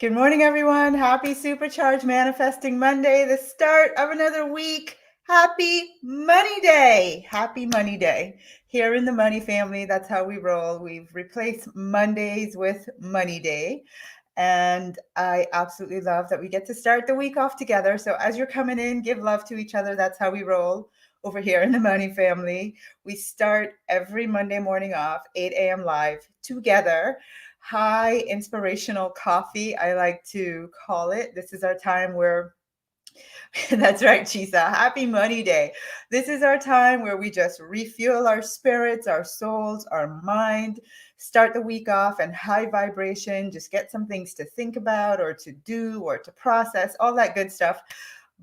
Good morning, everyone. Happy Supercharged Manifesting Monday, the start of another week. Happy Money Day. Happy Money Day. Here in the Money family, that's how we roll. We've replaced Mondays with Money Day. And I absolutely love that we get to start the week off together. So as you're coming in, give love to each other. That's how we roll over here in the Money family. We start every Monday morning off, 8 a.m. live together. High inspirational coffee, I like to call it. This is our time where, that's right, Chisa, happy money day. This is our time where we just refuel our spirits, our souls, our mind, start the week off and high vibration, just get some things to think about or to do or to process, all that good stuff.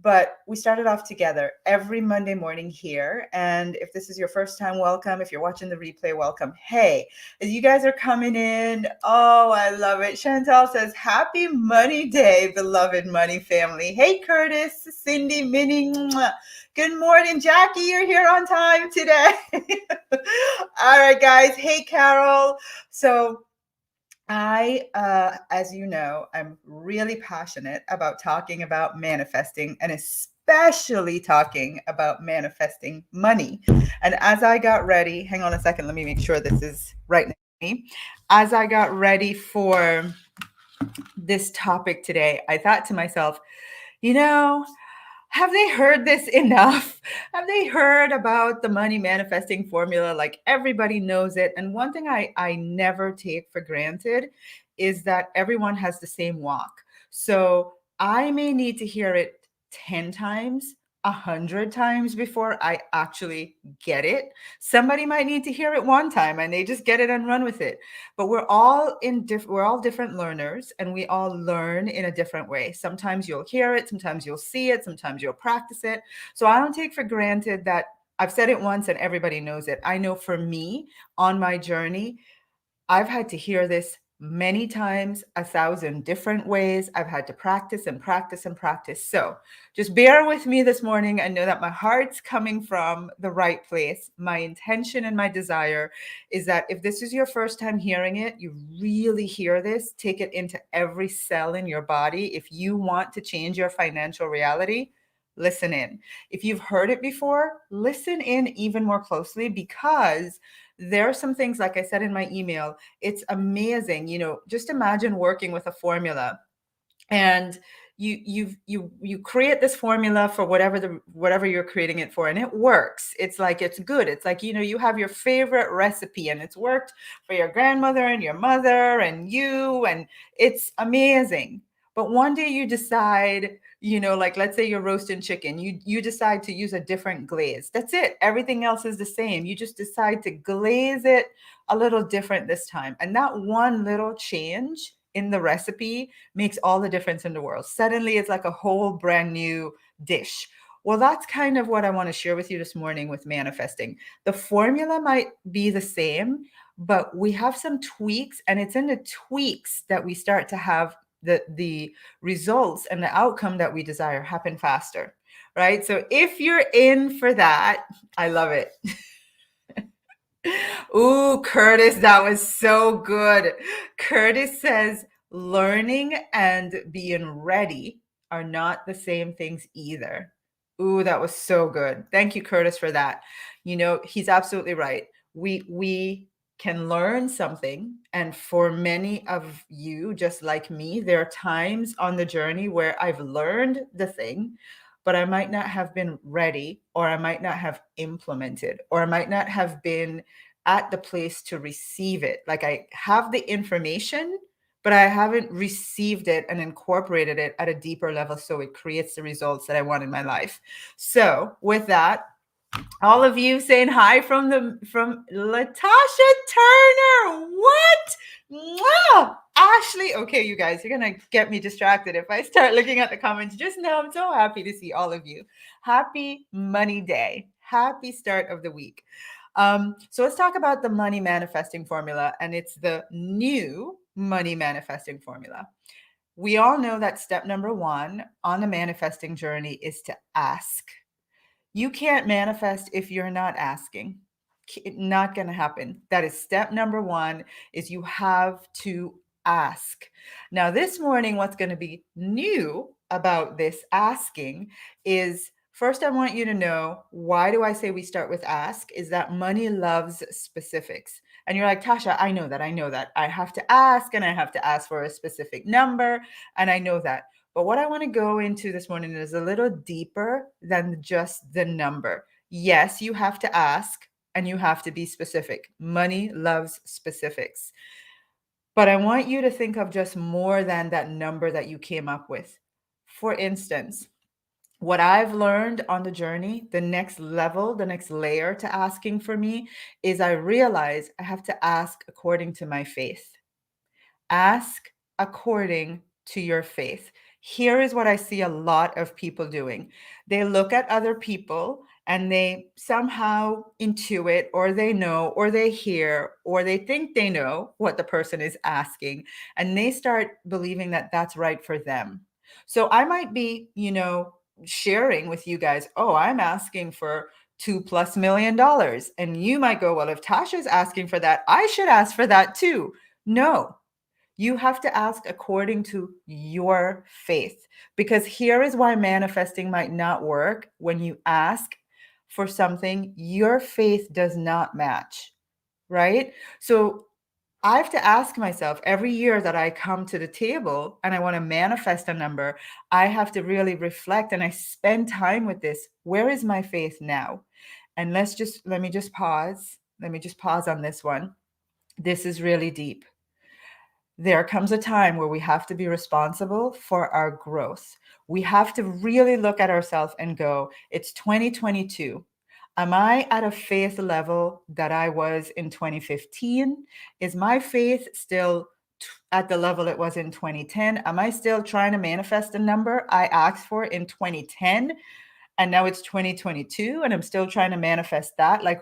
But we started off together every Monday morning here. And if this is your first time, welcome. If you're watching the replay, welcome. Hey, as you guys are coming in, oh, I love it. Chantal says, happy Money Day, beloved Money family. Hey, Curtis, Cindy, Minnie. Mwah. Good morning, Jackie. You're here on time today. All right, guys. Hey, Carol. So as you know, I'm really passionate about talking about manifesting and especially talking about manifesting money. And as I got ready, hang on a second, let me make sure this is right next to me. As I got ready for this topic today, I thought to myself, you know, have they heard this enough? Have they heard about the money manifesting formula? Like everybody knows it. And one thing I never take for granted is that everyone has the same walk. So I may need to hear it 10 times, 100 times before I actually get it. Somebody might need to hear it one time and they just get it and run with it. But we're all different learners and we all learn in a different way. Sometimes you'll hear it, sometimes you'll see it, sometimes you'll practice it. So I don't take for granted that I've said it once and everybody knows it. I know for me on my journey, I've had to hear this many times, 1,000 different ways. I've had to practice and practice and practice. So just bear with me this morning and know that my heart's coming from the right place. My intention and my desire is that if this is your first time hearing it, you really hear this, take it into every cell in your body. If you want to change your financial reality, listen in. If you've heard it before, listen in even more closely because there are some things, like I said in my email, it's amazing. Just imagine working with a formula and you create this formula for whatever you're creating it for, and it works. It's like, it's good. It's like, you have your favorite recipe and it's worked for your grandmother and your mother and you, and it's amazing. But one day you decide, like let's say you're roasting chicken, you decide to use a different glaze. That's it. Everything else is the same. You just decide to glaze it a little different this time. And that one little change in the recipe makes all the difference in the world. Suddenly it's like a whole brand new dish. Well, that's kind of what I want to share with you this morning with manifesting. The formula might be the same, but we have some tweaks, and it's in the tweaks that we start to have the results and the outcome that we desire happen faster, right? So if you're in for that, I love it. Ooh, Curtis, that was so good. Curtis says learning and being ready are not the same things either. Ooh, that was so good. Thank you, Curtis, for that. He's absolutely right. We can learn something, and for many of you, just like me, there are times on the journey where I've learned the thing, but I might not have been ready, or I might not have implemented, or I might not have been at the place to receive it. Like I have the information, but I haven't received it and incorporated it at a deeper level so it creates the results that I want in my life. So with that, all of you saying hi from Latasha Turner. What? Mwah! Ashley. Okay, you guys, you're going to get me distracted if I start looking at the comments. Just know I'm so happy to see all of you. Happy Money Day. Happy start of the week. So let's talk about the money manifesting formula, and it's the new money manifesting formula. We all know that step number 1 on the manifesting journey is to ask. You can't manifest if you're not asking. Not going to happen. That is step number 1, is you have to ask. Now, this morning, what's going to be new about this asking is first, I want you to know why do I say we start with ask is that money loves specifics. And you're like, Tasha, I know that. I know that. I have to ask and I have to ask for a specific number. And I know that. But what I want to go into this morning is a little deeper than just the number. Yes, you have to ask and you have to be specific. Money loves specifics. But I want you to think of just more than that number that you came up with. For instance, what I've learned on the journey, the next level, the next layer to asking for me is I realize I have to ask according to my faith. Ask according to your faith. Here is what I see a lot of people doing. They look at other people and they somehow intuit, or they know, or they hear, or they think they know what the person is asking, and they start believing that that's right for them. So I might be, sharing with you guys, oh, I'm asking for $2+ million. And you might go, well, if Tasha's asking for that, I should ask for that too. No, you have to ask according to your faith, because here is why manifesting might not work when you ask for something your faith does not match, right? So I have to ask myself every year that I come to the table and I want to manifest a number, I have to really reflect and I spend time with this. Where is my faith now? And let me just pause. Let me just pause on this one. This is really deep. There comes a time where we have to be responsible for our growth. We have to really look at ourselves and go, it's 2022. Am I at a faith level that I was in 2015? Is my faith still at the level it was in 2010? Am I still trying to manifest a number I asked for in 2010? And now it's 2022 and I'm still trying to manifest that. Like,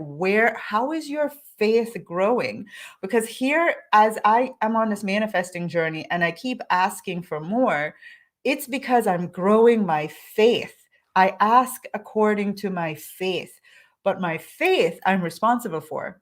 how is your faith growing? Because here, as I am on this manifesting journey and I keep asking for more, it's because I'm growing my faith. I ask according to my faith, but my faith I'm responsible for,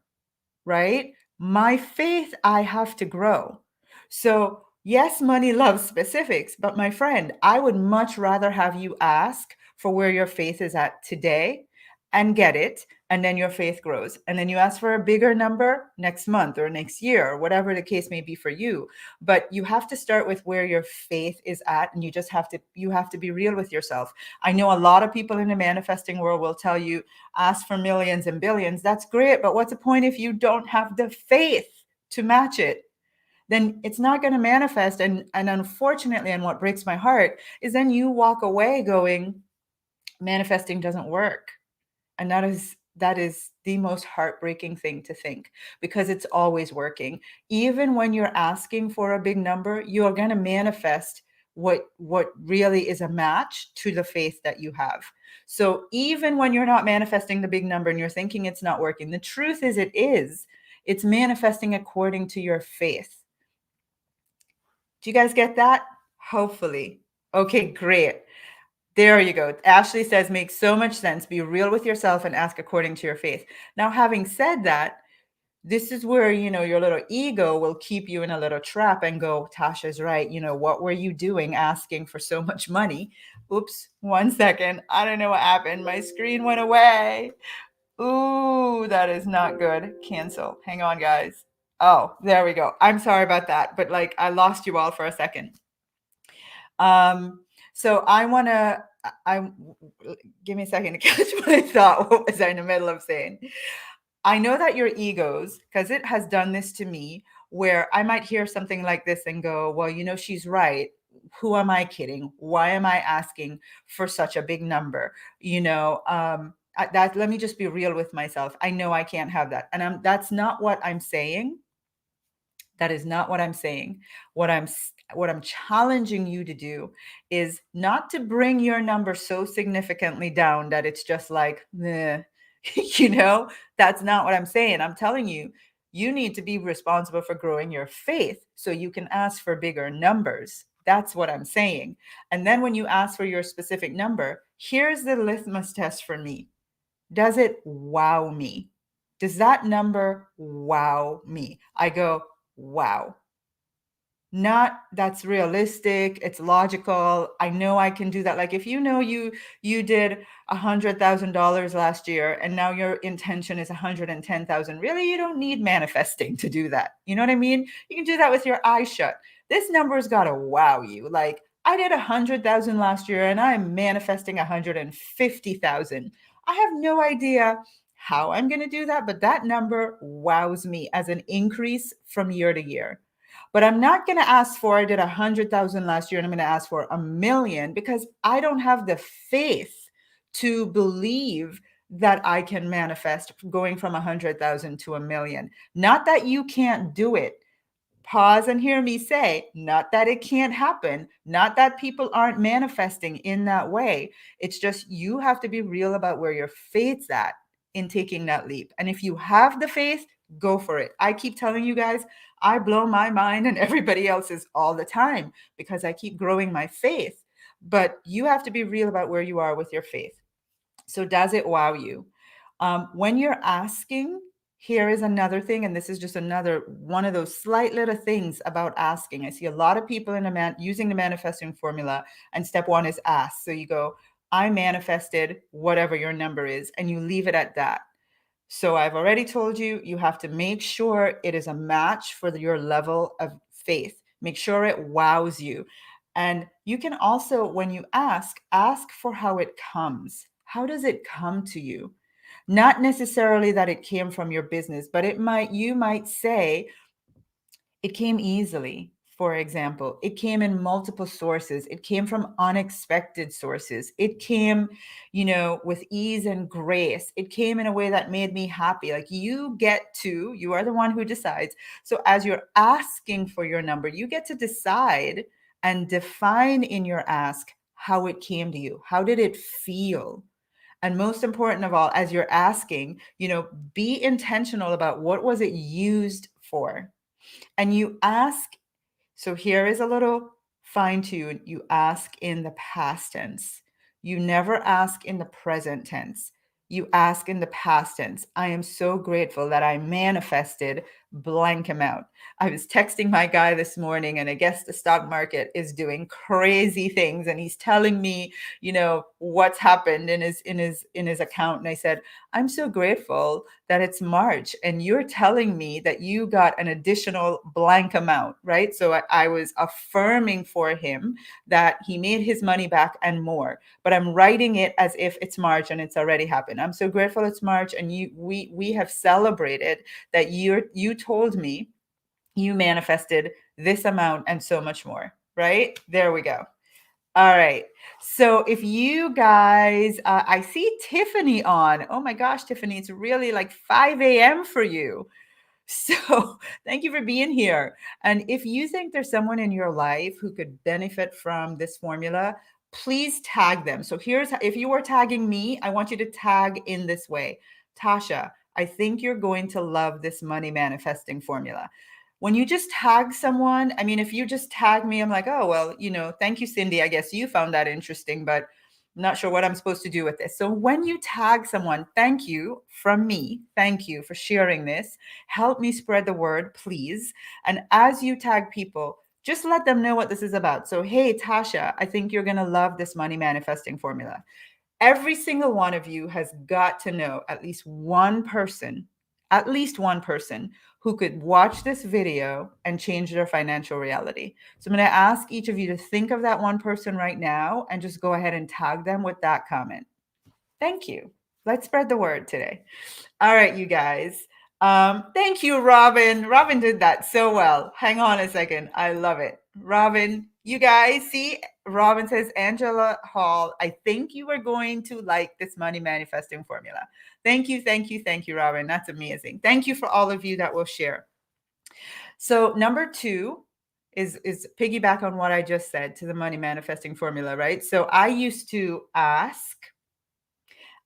right? My faith I have to grow. So yes, money loves specifics, but my friend, I would much rather have you ask for where your faith is at today and get it. And then your faith grows. And then you ask for a bigger number next month or next year, or whatever the case may be for you. But you have to start with where your faith is at. And you have to be real with yourself. I know a lot of people in the manifesting world will tell you, ask for millions and billions. That's great. But what's the point if you don't have the faith to match it? Then it's not going to manifest. And unfortunately, and what breaks my heart is then you walk away going, manifesting doesn't work. And that is the most heartbreaking thing to think, because it's always working. Even when you're asking for a big number, you're going to manifest what really is a match to the faith that you have. So even when you're not manifesting the big number and you're thinking it's not working, the truth is it is. It's manifesting according to your faith. Do you guys get that? Hopefully. Okay, great. There you go. Ashley says, makes so much sense. Be real with yourself and ask according to your faith. Now, having said that, this is where, your little ego will keep you in a little trap and go, Tasha's right. What were you doing asking for so much money? Oops, 1 second. I don't know what happened. My screen went away. Ooh, that is not good. Cancel. Hang on, guys. Oh, there we go. I'm sorry about that. But I lost you all for a second. So I give me a second to catch what I thought. What was I in the middle of saying? I know that your egos, because it has done this to me, where I might hear something like this and go, well, she's right. Who am I kidding? Why am I asking for such a big number? Let me just be real with myself. I know I can't have that. And that's not what I'm saying. That is not what I'm saying. What I'm challenging you to do is not to bring your number so significantly down that it's just like, that's not what I'm saying. I'm telling you, you need to be responsible for growing your faith so you can ask for bigger numbers. That's what I'm saying. And then when you ask for your specific number, here's the litmus test for me. Does it wow me? Does that number wow me? I go, wow. not that's realistic, it's logical, I know I can do that. Like if you know you did $100,000 last year and now your intention is 110,000, really you don't need manifesting to do that. You know what I mean? You can do that with your eyes shut. This number's got to wow you. Like I did 100,000 last year and I'm manifesting 150,000. I have no idea how I'm going to do that, but that number wows me as an increase from year to year. But I'm not going to ask for, I did 100,000 last year and I'm going to ask for 1,000,000 because I don't have the faith to believe that I can manifest going from 100,000 to 1,000,000. Not that you can't do it. Pause and hear me say, not that it can't happen, not that people aren't manifesting in that way. It's just you have to be real about where your faith's at in taking that leap. And if you have the faith, go for it. I keep telling you guys, I blow my mind and everybody else's all the time because I keep growing my faith. But you have to be real about where you are with your faith. So, does it wow you? When you're asking, here is another thing, and this is just another one of those slight little things about asking. I see a lot of people using the manifesting formula, and step one is ask. So you go, I manifested whatever your number is, and you leave it at that. So I've already told you, you have to make sure it is a match for your level of faith. Make sure it wows you. And you can also, when you ask for how it comes. How does it come to you? Not necessarily that it came from your business, but you might say, it came easily. For example, it came in multiple sources. It came from unexpected sources. It came, with ease and grace. It came in a way that made me happy. Like you are the one who decides. So as you're asking for your number, you get to decide and define in your ask how it came to you. How did it feel? And most important of all, as you're asking, be intentional about what was it used for. And you ask, so here is a little fine tune. You ask in the past tense. You never ask in the present tense. You ask in the past tense. I am so grateful that I manifested blank amount. I was texting my guy this morning, and I guess the stock market is doing crazy things, and he's telling me, what's happened in his account. And I said, I'm so grateful that it's March and you're telling me that you got an additional blank amount, right? So I was affirming for him that he made his money back and more, but I'm writing it as if it's March and it's already happened. I'm so grateful it's March, and we have celebrated that you told me you manifested this amount and so much more, right? There we go. All right. So if you guys, I see Tiffany on. Oh my gosh, Tiffany, it's really like 5 a.m. for you. So thank you for being here. And if you think there's someone in your life who could benefit from this formula, please tag them. So if you are tagging me, I want you to tag in this way. Tasha, I think you're going to love this money manifesting formula. When you just tag someone, I mean, if you just tag me, I'm like, oh, well, thank you, Cindy. I guess you found that interesting, but I'm not sure what I'm supposed to do with this. So when you tag someone, thank you from me. Thank you for sharing this. Help me spread the word, please. And as you tag people, just let them know what this is about. So, hey, Tasha, I think you're going to love this money manifesting formula. Every single one of you has got to know at least one person who could watch this video and change their financial reality. So I'm going to ask each of you to think of that one person right now and just go ahead and tag them with that comment. Thank you. Let's spread the word today. All right, you guys. Thank you, Robin. Robin did that so well. Hang on a second. I love it. Robin, you guys see, Robin says, Angela Hall, I think you are going to like this money manifesting formula. Thank you, Robin. That's amazing. Thank you for all of you that will share. So number 2 is piggyback on what I just said to the money manifesting formula, right? So I used to ask,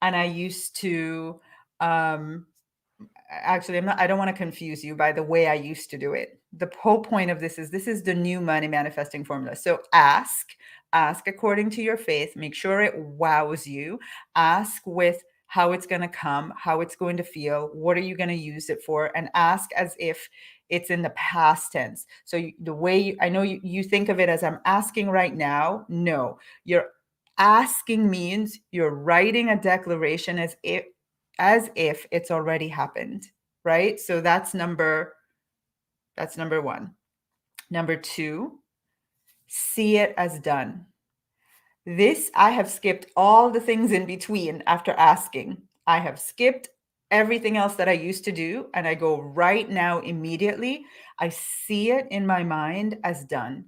and I used to, actually, I don't want to confuse you by the way I used to do it. The whole point of this is the new money manifesting formula. So ask according to your faith, make sure it wows you, ask with how it's going to come, how it's going to feel, what are you going to use it for, and ask as if it's in the past tense. So the way I know you think of it as I'm asking right now. No, you're asking means you're writing a declaration as if it's already happened, right? So that's number one. Number two, see it as done. This, I have skipped all the things in between after asking. I have skipped everything else that I used to do, and I go right now immediately. I see it in my mind as done.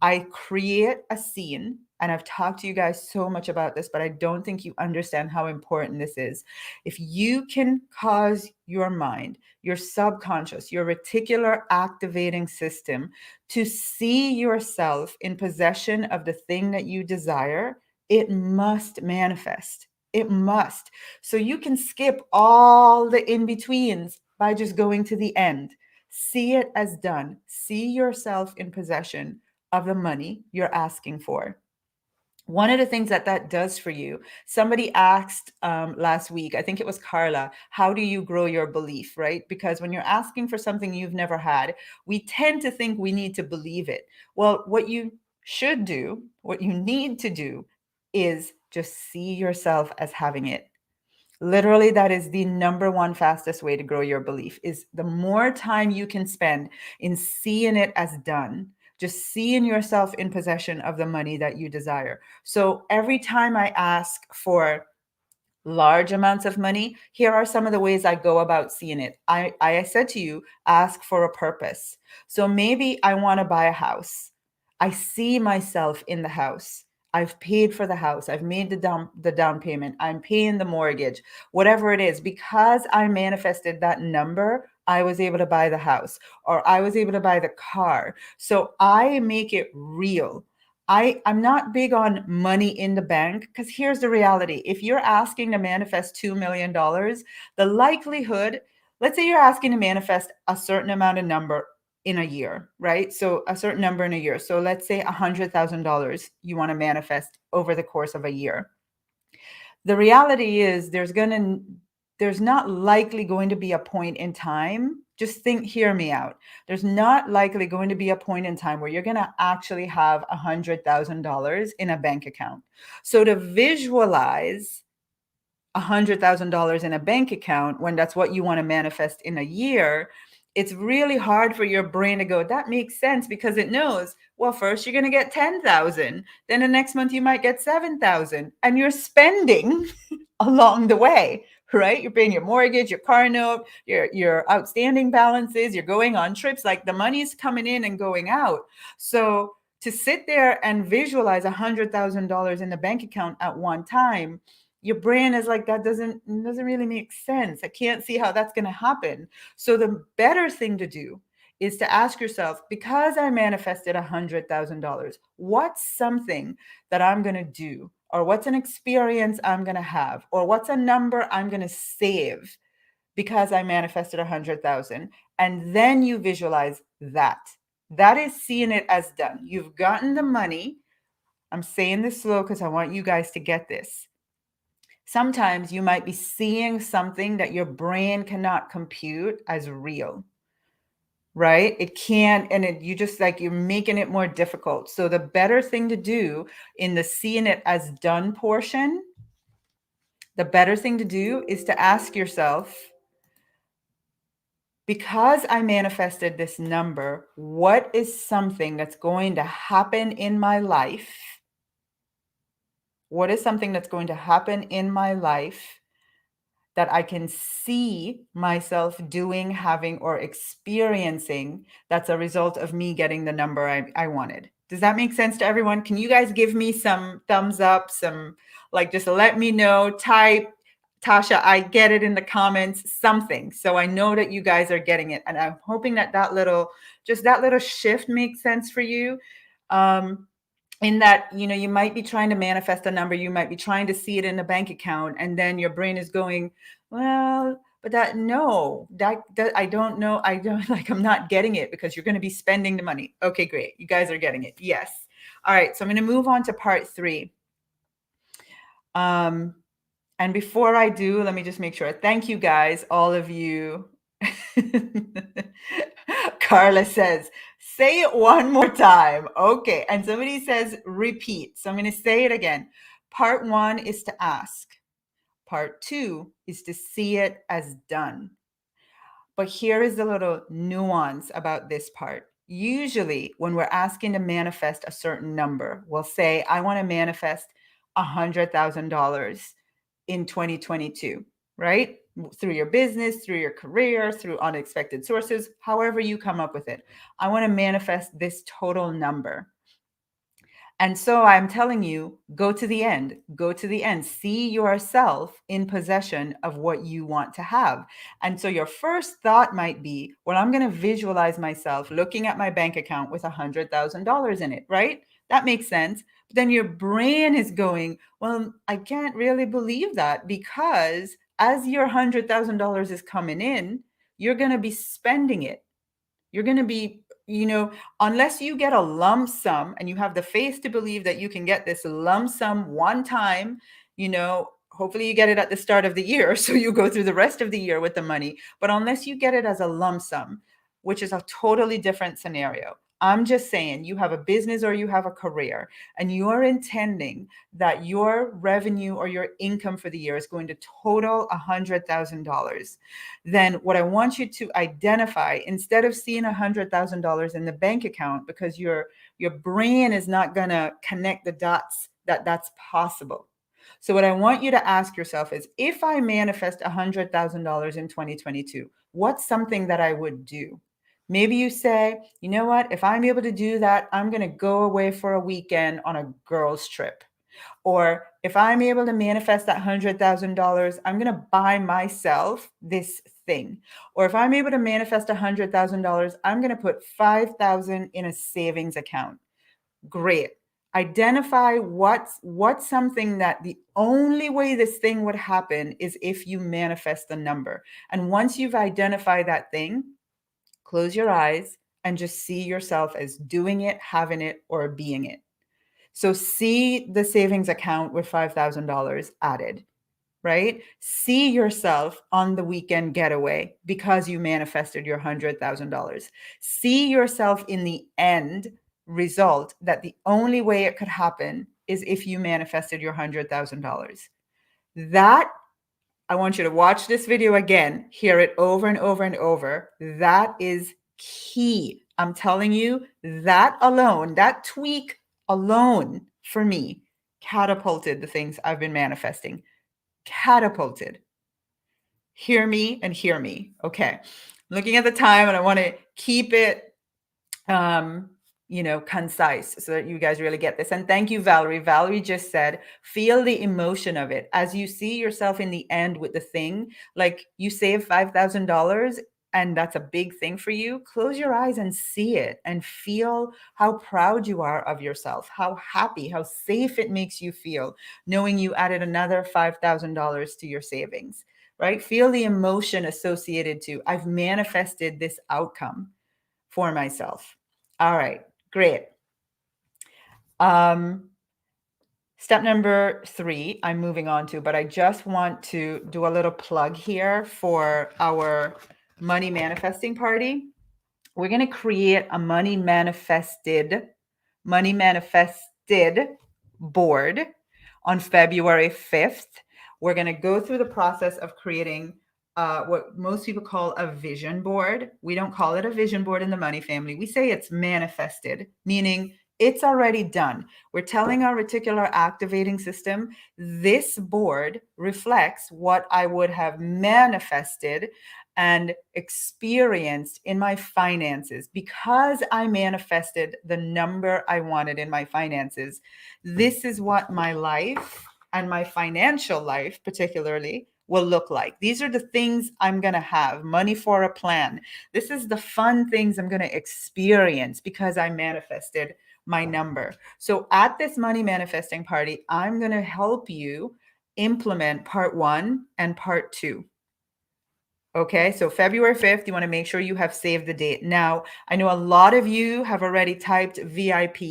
I create a scene, and I've talked to you guys so much about this, but I don't think you understand how important this is. If you can cause your mind, your subconscious, your reticular activating system to see yourself in possession of the thing that you desire, it must manifest. It must. So you can skip all the in betweens by just going to the end. See it as done. See yourself in possession of the money you're asking for. One of the things that does for you, somebody asked last week, I think it was Carla, how do you grow your belief, right? Because when you're asking for something you've never had, we tend to think we need to believe it. Well, what you should do, what you need to do is just see yourself as having it. Literally, that is the number one fastest way to grow your belief, is the more time you can spend in seeing it as done, just seeing yourself in possession of the money that you desire. So every time I ask for large amounts of money, here are some of the ways I go about seeing it. I said to you, ask for a purpose. So maybe I want to buy a house. I see myself in the house. I've paid for the house. I've made the down payment. I'm paying the mortgage, whatever it is. Because I manifested that number, I was able to buy the house, or I was able to buy the car. So I make it real. I'm not big on money in the bank, because here's the reality. If you're asking to manifest $2 million, the likelihood, let's say you're asking to manifest a certain amount of number in a year, right? So a certain number in a year. So let's say $100,000 you want to manifest over the course of a year. The reality is there's not likely going to be a point in time. Just hear me out. There's not likely going to be a point in time where you're going to actually have $100,000 in a bank account. So to visualize $100,000 in a bank account when that's what you want to manifest in a year, it's really hard for your brain to go, that makes sense, because it knows, well, first you're going to get 10,000, then the next month you might get 7,000, and you're spending along the way, right? You're paying your mortgage, your car note, your outstanding balances, you're going on trips, like the money's coming in and going out. So to sit there and visualize $100,000 in the bank account at one time, your brain is like, that doesn't really make sense. I can't see how that's going to happen. So the better thing to do is to ask yourself, because I manifested $100,000, what's something that I'm going to do, or what's an experience I'm going to have, or what's a number I'm going to save because I manifested 100,000? And then you visualize that. That is seeing it as done. You've gotten the money. I'm saying this slow because I want you guys to get this. Sometimes you might be seeing something that your brain cannot compute as real, right? It can't, and you just like, you're making it more difficult. So the better thing to do in the seeing it as done portion, the better thing to do is to ask yourself, because I manifested this number, what is something that's going to happen in my life? What is something that's going to happen in my life that I can see myself doing, having, or experiencing that's a result of me getting the number I wanted? Does that make sense to everyone? Can you guys give me some thumbs up, some, like, just let me know, type, Tasha, I get it in the comments, something. So I know that you guys are getting it. And I'm hoping that little shift makes sense for you. In that, you might be trying to manifest a number, you might be trying to see it in a bank account, and then your brain is going, well, but I don't know. I don't, like, I'm not getting it, because you're going to be spending the money. Okay, great. You guys are getting it. Yes. All right. So I'm going to move on to part 3. And before I do, let me just make sure. Thank you guys, all of you. Carla says, say it one more time. Okay. And somebody says, repeat. So I'm going to say it again. Part 1 is to ask. Part 2 is to see it as done. But here is the little nuance about this part. Usually, when we're asking to manifest a certain number, we'll say, I want to manifest $100,000 in 2022, right? Through your business, through your career, through unexpected sources, however you come up with it. I want to manifest this total number. And so I'm telling you, go to the end, go to the end, see yourself in possession of what you want to have. And so your first thought might be, well, I'm going to visualize myself looking at my bank account with $100,000 in it, right? That makes sense. But then your brain is going, well, I can't really believe that, because as your $100,000 is coming in, you're going to be spending it. You're going to be, unless you get a lump sum and you have the faith to believe that you can get this lump sum one time, hopefully you get it at the start of the year, so you go through the rest of the year with the money. But unless you get it as a lump sum, which is a totally different scenario, I'm just saying, you have a business or you have a career and you're intending that your revenue or your income for the year is going to total $100,000. Then what I want you to identify, instead of seeing $100,000 in the bank account, because your brain is not going to connect the dots that that's possible. So what I want you to ask yourself is, if I manifest $100,000 in 2022, what's something that I would do? Maybe you say, you know what, if I'm able to do that, I'm going to go away for a weekend on a girls' trip. Or if I'm able to manifest that $100,000, I'm going to buy myself this thing. Or if I'm able to manifest $100,000, I'm going to put $5,000 in a savings account. Great. Identify what's something that the only way this thing would happen is if you manifest the number. And once you've identified that thing, close your eyes and just see yourself as doing it, having it, or being it. So see the savings account with $5,000 added, right? See yourself on the weekend getaway because you manifested your $100,000. See yourself in the end result that the only way it could happen is if you manifested your $100,000. That, I want you to watch this video again, hear it over and over and over. That is key. I'm telling you, that alone, that tweak alone for me catapulted the things I've been manifesting. Catapulted. Hear me and hear me. Okay. Looking at the time, and I want to keep it concise so that you guys really get this. And thank you, Valerie. Valerie just said, feel the emotion of it. As you see yourself in the end with the thing, like you save $5,000 and that's a big thing for you, close your eyes and see it and feel how proud you are of yourself, how happy, how safe it makes you feel knowing you added another $5,000 to your savings, right? Feel the emotion associated to, I've manifested this outcome for myself. All right, great. Step number 3, I'm moving on to, but I just want to do a little plug here for our money manifesting party. We're going to create a money manifested board on February 5th. We're going to go through the process of creating what most people call a vision board. We don't call it a vision board in the money family. We say it's manifested, meaning it's already done. We're telling our reticular activating system, this board reflects what I would have manifested and experienced in my finances because I manifested the number I wanted in my finances. This is what my life and my financial life particularly will look like. These are the things I'm going to have. Money for a plan. This is the fun things I'm going to experience because I manifested my number. So at this money manifesting party, I'm going to help you implement part 1 and part 2. Okay, so February 5th, you want to make sure you have saved the date. Now, I know a lot of you have already typed VIP.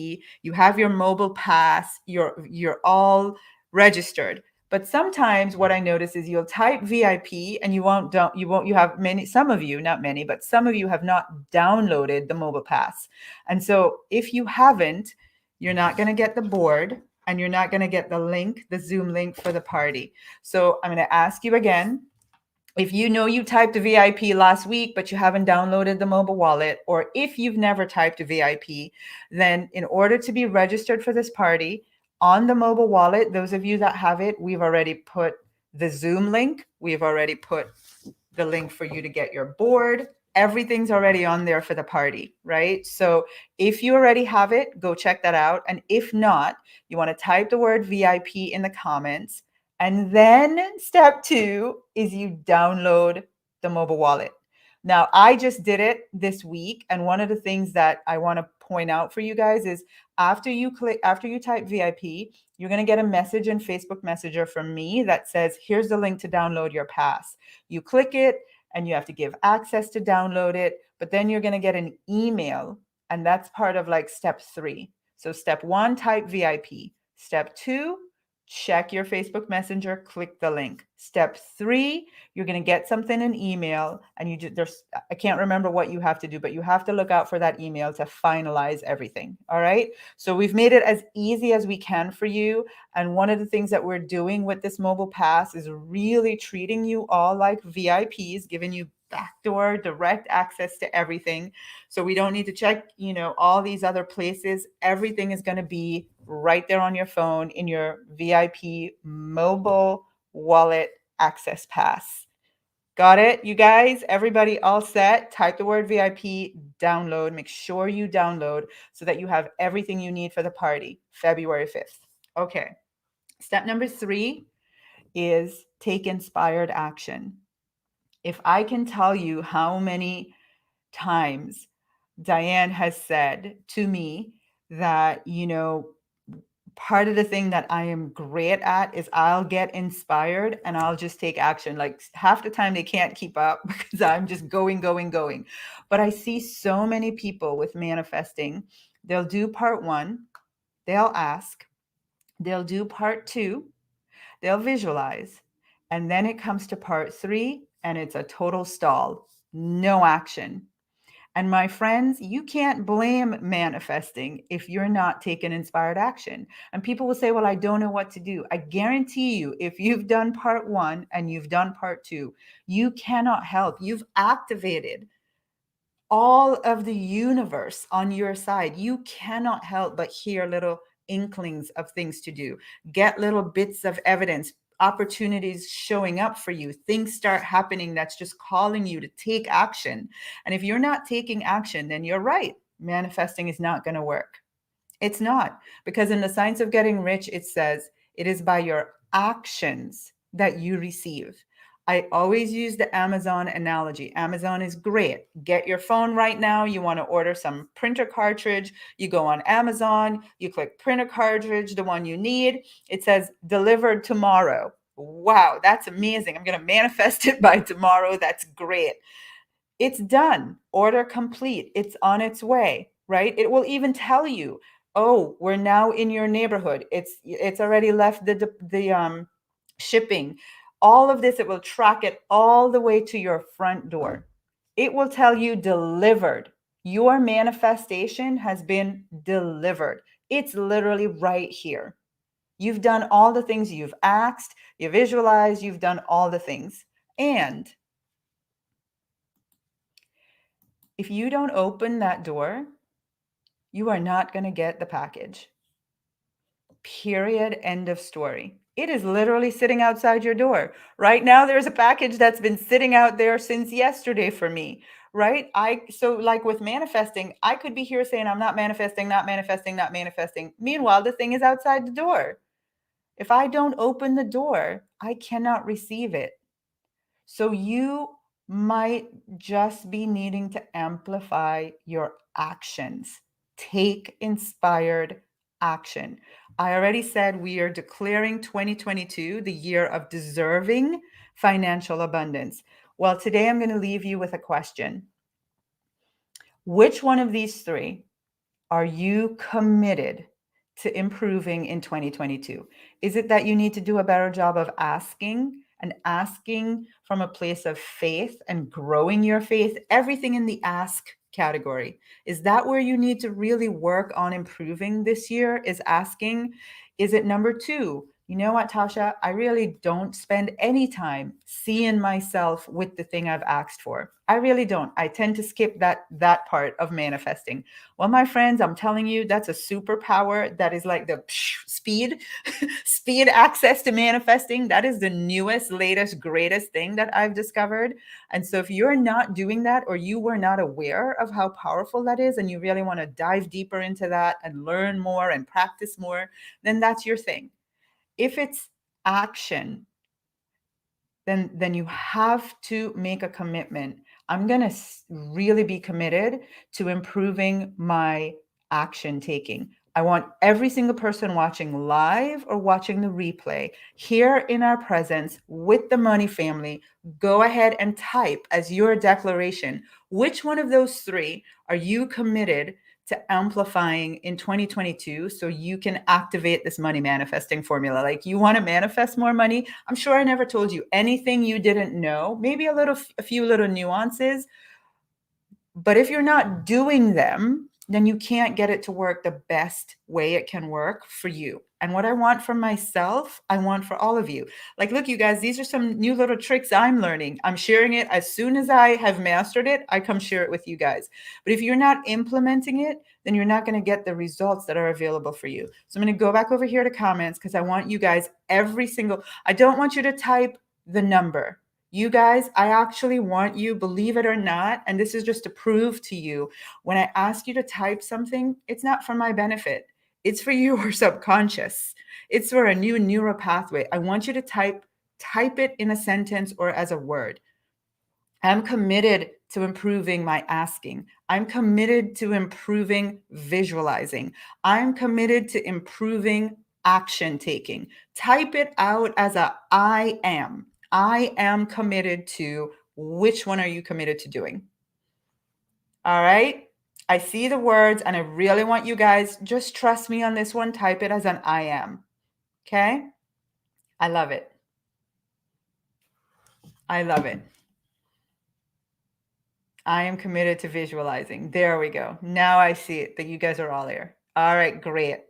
You have your mobile pass. You're all registered. But sometimes what I notice is you'll type VIP and you have many, some of you, not many, but some of you have not downloaded the mobile pass. And so if you haven't, you're not going to get the board and you're not going to get the link, the Zoom link for the party. So I'm going to ask you again, if you know you typed a VIP last week, but you haven't downloaded the mobile wallet, or if you've never typed a VIP, then in order to be registered for this party on the mobile wallet, those of you that have it, we've already put the Zoom link. We've already put the link for you to get your board. Everything's already on there for the party, right? So if you already have it, go check that out. And if not, you want to type the word VIP in the comments. And then step 2 is you download the mobile wallet. Now, I just did it this week. And one of the things that I want to point out for you guys is after you type VIP, you're going to get a message in Facebook Messenger from me that says, here's the link to download your pass. You click it and you have to give access to download it, but then you're going to get an email, and that's part of like step 3. So step 1, type VIP. Step 2, check your Facebook Messenger, click the link. Step 3, you're going to get something in email, and I can't remember what you have to do, but you have to look out for that email to finalize everything. All right. So we've made it as easy as we can for you. And one of the things that we're doing with this mobile pass is really treating you all like VIPs, giving you backdoor direct access to everything. So we don't need to check, all these other places. Everything is going to be right there on your phone in your VIP mobile wallet access pass. Got it, you guys? Everybody all set? Type the word VIP, download. Make sure you download so that you have everything you need for the party, February 5th. Okay. Step number 3 is take inspired action. If I can tell you how many times Diane has said to me that, part of the thing that I am great at is I'll get inspired and I'll just take action. Like half the time they can't keep up because I'm just going. But I see so many people with manifesting. They'll do part 1, they'll ask, they'll do part 2, they'll visualize, and then it comes to part 3 and it's a total stall, no action. And my friends, you can't blame manifesting if you're not taking inspired action. And people will say, well, I don't know what to do. I guarantee you, if you've done part 1 and you've done part 2, you cannot help. You've activated all of the universe on your side. You cannot help but hear little inklings of things to do, get little bits of evidence, opportunities showing up for you, things start happening that's just calling you to take action. And if you're not taking action, then you're right. Manifesting is not going to work. It's not, because in the Science of Getting Rich, it says it is by your actions that you receive. I always use the Amazon analogy. Amazon is great. Get your phone right now. You want to order some printer cartridge. You go on Amazon, you click printer cartridge, the one you need. It says delivered tomorrow. Wow, that's amazing. I'm going to manifest it by tomorrow. That's great. It's done. Order complete. It's on its way, right? It will even tell you, oh, we're now in your neighborhood. It's already left the shipping. All of this, it will track it all the way to your front door. It will tell you delivered. Your manifestation has been delivered. It's literally right here. You've done all the things you've asked, you visualized, you've done all the things. And if you don't open that door, you are not going to get the package. Period. End of story. It is literally sitting outside your door. Right now, there's a package that's been sitting out there since yesterday for me, right? So like with manifesting, I could be here saying, I'm not manifesting, not manifesting, not manifesting. Meanwhile, the thing is outside the door. If I don't open the door, I cannot receive it. So you might just be needing to amplify your actions. Take inspired action. I already said we are declaring 2022 the year of deserving financial abundance. Well, today I'm going to leave you with a question. Which one of these 3 are you committed to improving in 2022? Is it that you need to do a better job of asking and asking from a place of faith and growing your faith? Everything in the ask category. Is that where you need to really work on improving this year? Is asking? Is it number two? You know what, Tasha? I really don't spend any time seeing myself with the thing I've asked for. I really don't. I tend to skip that part of manifesting. Well, my friends, I'm telling you, that's a superpower. That is like the speed, speed access to manifesting. That is the newest, latest, greatest thing that I've discovered. And so if you're not doing that, or you were not aware of how powerful that is, and you really want to dive deeper into that and learn more and practice more, then that's your thing. If it's action, then you have to make a commitment. I'm going to really be committed to improving my action taking. I want every single person watching live or watching the replay here in our presence with the Money Family. Go ahead and type as your declaration. Which one of those three are you committed to amplifying in 2022 so you can activate this money manifesting formula? Like, you want to manifest more money? I'm sure I never told you anything you didn't know, maybe a few little nuances, but if you're not doing them, then you can't get it to work the best way it can work for you. And what I want for myself, I want for all of you. Like, look, you guys, these are some new little tricks I'm learning. I'm sharing it as soon as I have mastered it. I come share it with you guys. But if you're not implementing it, then you're not going to get the results that are available for you. So I'm going to go back over here to comments, because I want you guys I don't want you to type the number. You guys, I actually want you, believe it or not, and this is just to prove to you, when I ask you to type something, it's not for my benefit. It's for your subconscious. It's for a new neural pathway. I want you to type it in a sentence or as a word. I'm committed to improving my asking. I'm committed to improving visualizing. I'm committed to improving action taking. Type it out as a I am. I am committed to. Which one are you committed to doing? All right. I see the words, and I really want you guys, just trust me on this one. Type it as an I am. Okay. I love it. I love it. I am committed to visualizing. There we go. Now I see it, that you guys are all there. All right, great.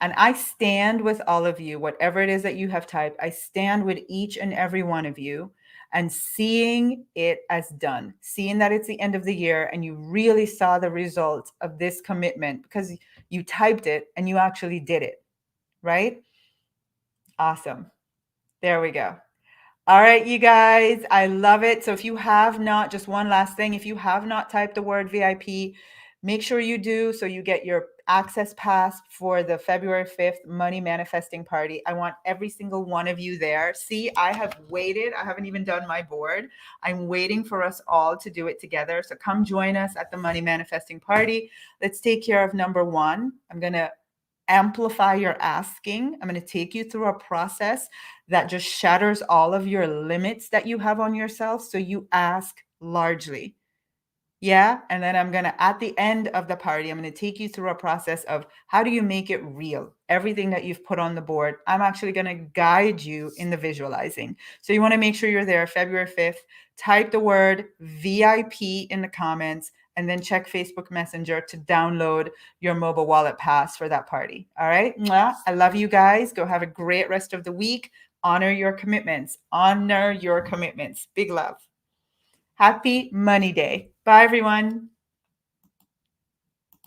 And I stand with all of you, whatever it is that you have typed, I stand with each and every one of you, and seeing it as done, seeing that it's the end of the year and you really saw the results of this commitment because you typed it and you actually did it, right? Awesome. There we go. All right, you guys, I love it. So if you have not, just one last thing, if you have not typed the word VIP, make sure you do, so you get your access pass for the February 5th Money Manifesting Party. I want every single one of you there. See, I have waited. I haven't even done my board. I'm waiting for us all to do it together. So come join us at the Money Manifesting Party. Let's take care of number one. I'm going to amplify your asking. I'm going to take you through a process that just shatters all of your limits that you have on yourself, so you ask largely. Yeah. And then I'm going to, at the end of the party, I'm going to take you through a process of how do you make it real? Everything that you've put on the board, I'm actually going to guide you in the visualizing. So you want to make sure you're there February 5th. Type the word VIP in the comments, and then check Facebook Messenger to download your mobile wallet pass for that party. All right. Mwah. I love you guys. Go have a great rest of the week. Honor your commitments. Honor your commitments. Big love. Happy Money Day. Bye, everyone.